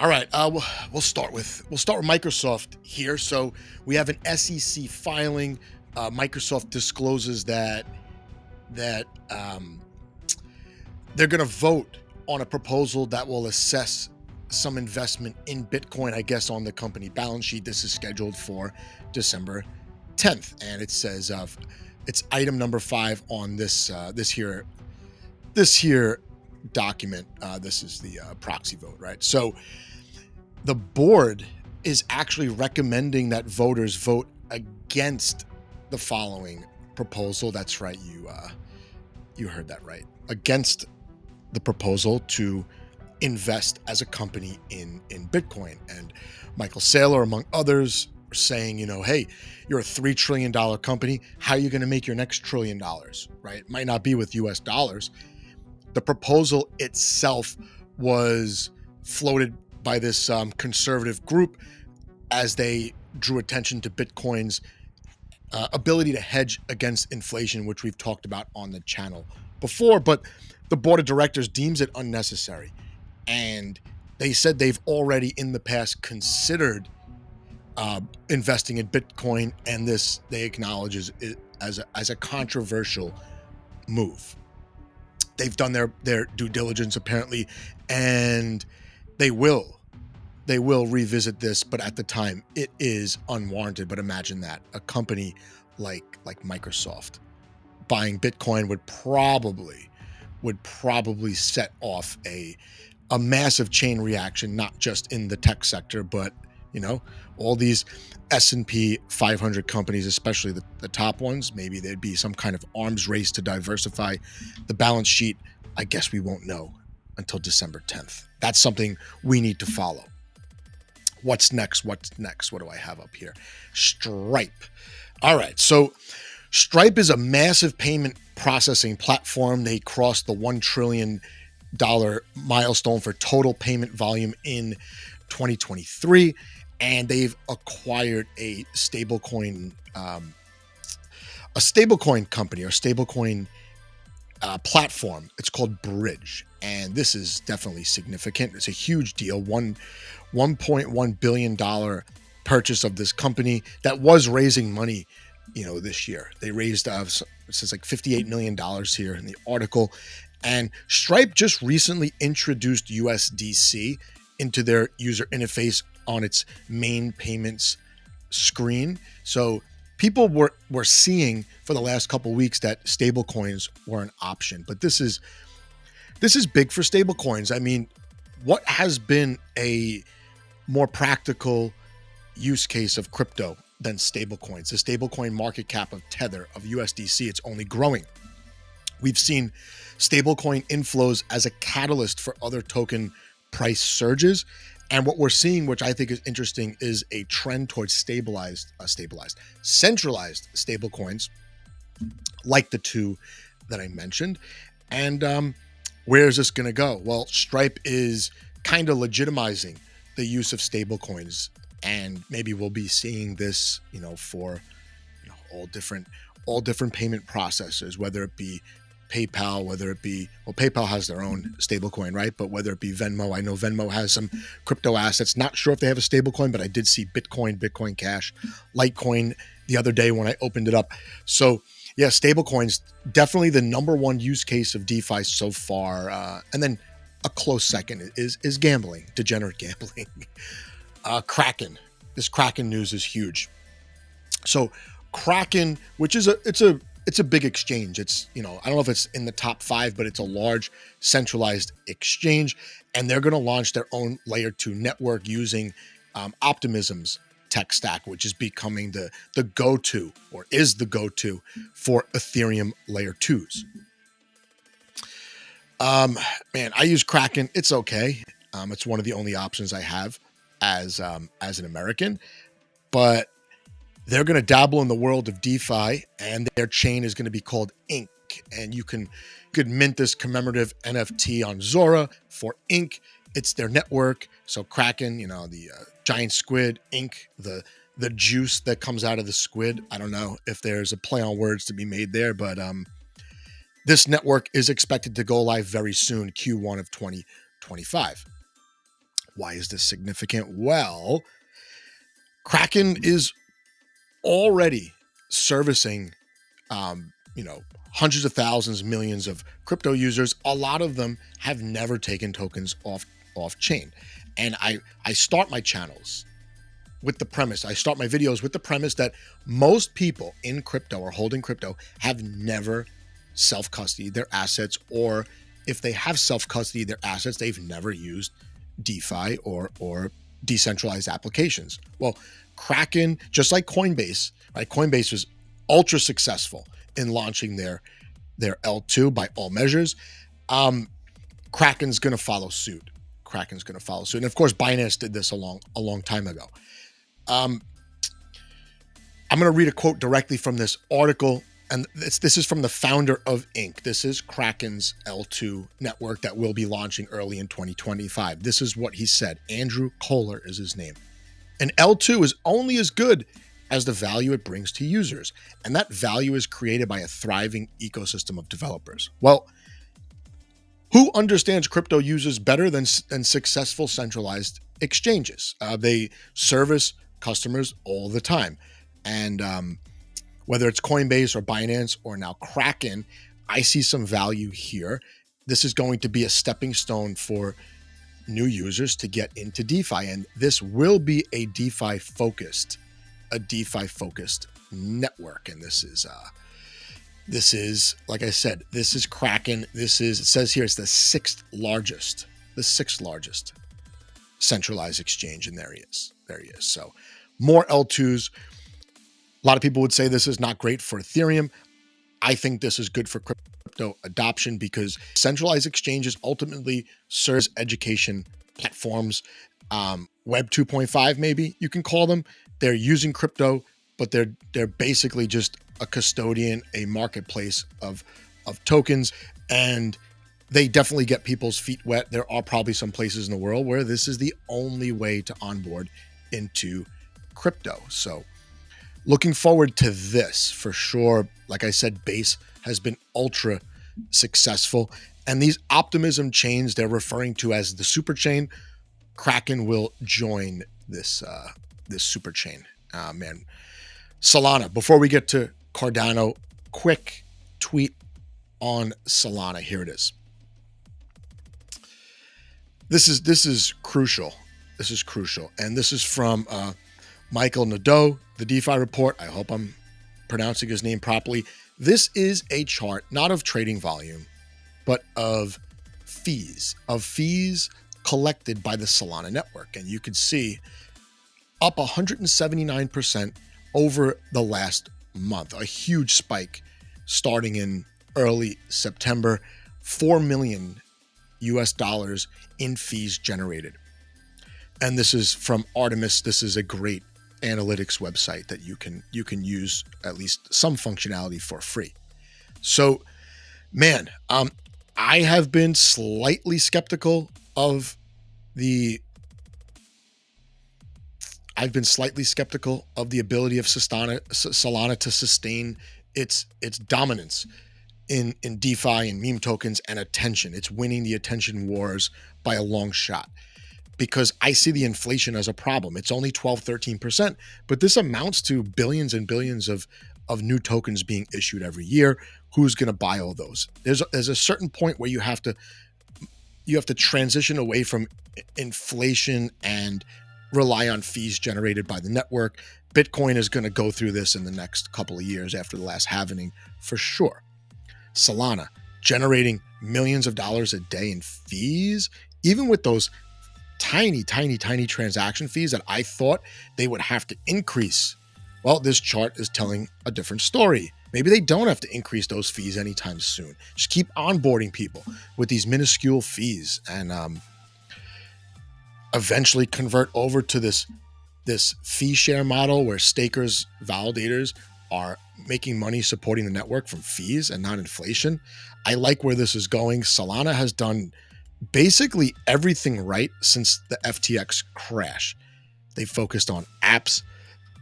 All right, we'll start with Microsoft here. So we have an SEC filing. Microsoft discloses that they're going to vote on a proposal that will assess some investment in Bitcoin, I guess, on the company balance sheet. This is scheduled for December 10th, and it says it's item number 5 on this here document. This is the proxy vote, right? So the board is actually recommending that voters vote against the following proposal. That's right, you heard that right. Against the proposal to invest as a company in Bitcoin. And Michael Saylor, among others, are saying, hey, you're a $3 trillion company. How are you going to make your next $1 trillion, right? It might not be with US dollars. The proposal itself was floated by this conservative group as they drew attention to Bitcoin's ability to hedge against inflation, which we've talked about on the channel before. But the board of directors deems it unnecessary. And they said they've already in the past considered investing in Bitcoin, and this they acknowledge it as a controversial move. They've done their due diligence apparently, and they will revisit this, but at the time it is unwarranted. But imagine that a company like Microsoft buying Bitcoin would probably set off a massive chain reaction, not just in the tech sector, but all these S&P 500 companies, especially the top ones. Maybe there'd be some kind of arms race to diversify the balance sheet. I guess we won't know until December 10th. That's something we need to follow. What's next? What do I have up here? Stripe. All right. So Stripe is a massive payment processing platform. They crossed the $1 trillion milestone for total payment volume in 2023. And they've acquired a stablecoin company or stablecoin platform. It's called Bridge. And this is definitely significant. It's a huge deal. $1.1 billion purchase of this company that was raising money, this year. They raised, it says like $58 million here in the article. And Stripe just recently introduced USDC into their user interface on its main payments screen. So people were seeing for the last couple of weeks that stablecoins were an option, but this is big for stablecoins. I mean, what has been a more practical use case of crypto than stablecoins? The stablecoin market cap of Tether, of USDC, it's only growing. We've seen stablecoin inflows as a catalyst for other token price surges. And what we're seeing, which I think is interesting, is a trend towards centralized stablecoins, like the two that I mentioned. And where is this going to go? Well, Stripe is kind of legitimizing the use of stablecoins, and maybe we'll be seeing this, for all different payment processors, whether it be PayPal, PayPal has their own stablecoin, right? But whether it be Venmo, I know Venmo has some crypto assets. Not sure if they have a stablecoin, but I did see Bitcoin Cash, Litecoin the other day when I opened it up. So yeah, stablecoins, definitely the number one use case of DeFi so far. And then a close second is gambling, degenerate gambling. Kraken. This Kraken news is huge. So Kraken, which is it's a big exchange. It's, I don't know if it's in the top 5, but it's a large centralized exchange, and they're going to launch their own layer 2 network using Optimism's tech stack, which is becoming the go-to, or is the go-to for Ethereum layer 2s. Man, I use Kraken. It's okay. It's one of the only options I have as an American, but they're going to dabble in the world of DeFi, and their chain is going to be called Ink. And you could mint this commemorative NFT on Zora for Ink. It's their network. So Kraken, the giant squid, Ink, the juice that comes out of the squid. I don't know if there's a play on words to be made there, but this network is expected to go live very soon, Q1 of 2025. Why is this significant? Well, Kraken is already servicing, hundreds of thousands, millions of crypto users. A lot of them have never taken tokens off chain. And I start my channels with the premise, I start my videos with the premise that most people in crypto or holding crypto have never self-custodied their assets, or if they have self-custodied their assets, they've never used DeFi or decentralized applications. Well, Kraken, just like Coinbase, right? Coinbase was ultra successful in launching their L2 by all measures. Kraken's going to follow suit. And of course, Binance did this a long time ago. I'm going to read a quote directly from this article, and this is from the founder of Inc. This is Kraken's L2 network that will be launching early in 2025. This is what he said. Andrew Kohler is his name. An L2 is only as good as the value it brings to users, and that value is created by a thriving ecosystem of developers. Well, who understands crypto users better than successful centralized exchanges? They service customers all the time. And whether it's Coinbase or Binance or now Kraken, I see some value here. This is going to be a stepping stone for new users to get into DeFi. And this will be a DeFi focused network. And this is, like I said, this is Kraken. It says here, it's the sixth largest centralized exchange. And there he is. So more L2s. A lot of people would say this is not great for Ethereum. I think this is good for crypto adoption because centralized exchanges ultimately serves education platforms. Web 2.5, maybe you can call them. They're using crypto, but they're basically just a custodian, a marketplace of tokens, and they definitely get people's feet wet. There are probably some places in the world where this is the only way to onboard into crypto. So looking forward to this for sure. Like I said, Base has been ultra successful, and these Optimism chains they're referring to as the super chain, Kraken will join this super chain. Man, Solana. Before we get to Cardano, quick tweet on Solana. Here it is. This is crucial. And this is from Michael Nadeau, the DeFi report. I hope I'm pronouncing his name properly. This is a chart, not of trading volume, but of fees collected by the Solana network. And you can see up 179% over the last month, a huge spike starting in early September, $4 million in fees generated. And this is from Artemis. This is a great analytics website that you can use at least some functionality for free. So, man, I have been slightly skeptical of the ability of Solana to sustain its dominance in DeFi and meme tokens and attention. It's winning the attention wars by a long shot, because I see the inflation as a problem. It's only 12-13%, but this amounts to billions and billions of new tokens being issued every year. Who's going to buy all those? There's a certain point where you have to transition away from inflation and rely on fees generated by the network. Bitcoin is going to go through this in the next couple of years after the last halving for sure. Solana generating millions of dollars a day in fees, even with those tiny transaction fees that I thought they would have to increase. Well, this chart is telling a different story. Maybe they don't have to increase those fees anytime soon. Just keep onboarding people with these minuscule fees and eventually convert over to this fee share model where stakers, validators are making money supporting the network from fees and not inflation. I like where this is going. Solana has done basically everything right since the FTX crash. They focused on apps.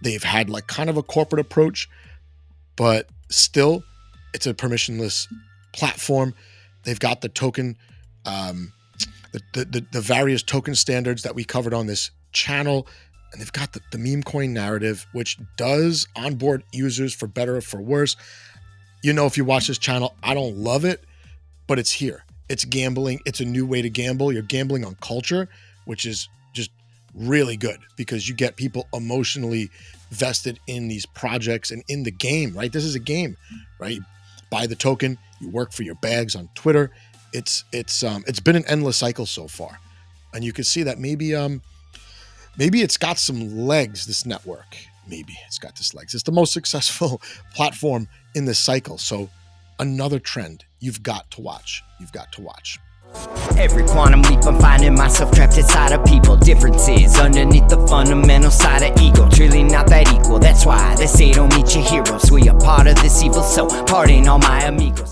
They've had like kind of a corporate approach, but still it's a permissionless platform. They've got the token the various token standards that we covered on this channel. And they've got the meme coin narrative, which does onboard users for better or for worse. You know, if you watch this channel, I don't love it, but it's here. It's gambling. It's a new way to gamble. You're gambling on culture, which is just really good because you get people emotionally vested in these projects and in the game, right? This is a game, right? You buy the token, you work for your bags on Twitter. It's been an endless cycle so far. And you can see that maybe it's got some legs, this network. Maybe it's got this legs. It's the most successful platform in this cycle. So another trend you've got to watch. You've got to watch. Every quantum leap I'm finding myself trapped inside of people. Differences underneath the fundamental side of ego. Truly not that equal. That's why they say don't meet your heroes. We are part of this evil, so pardon all my amigos.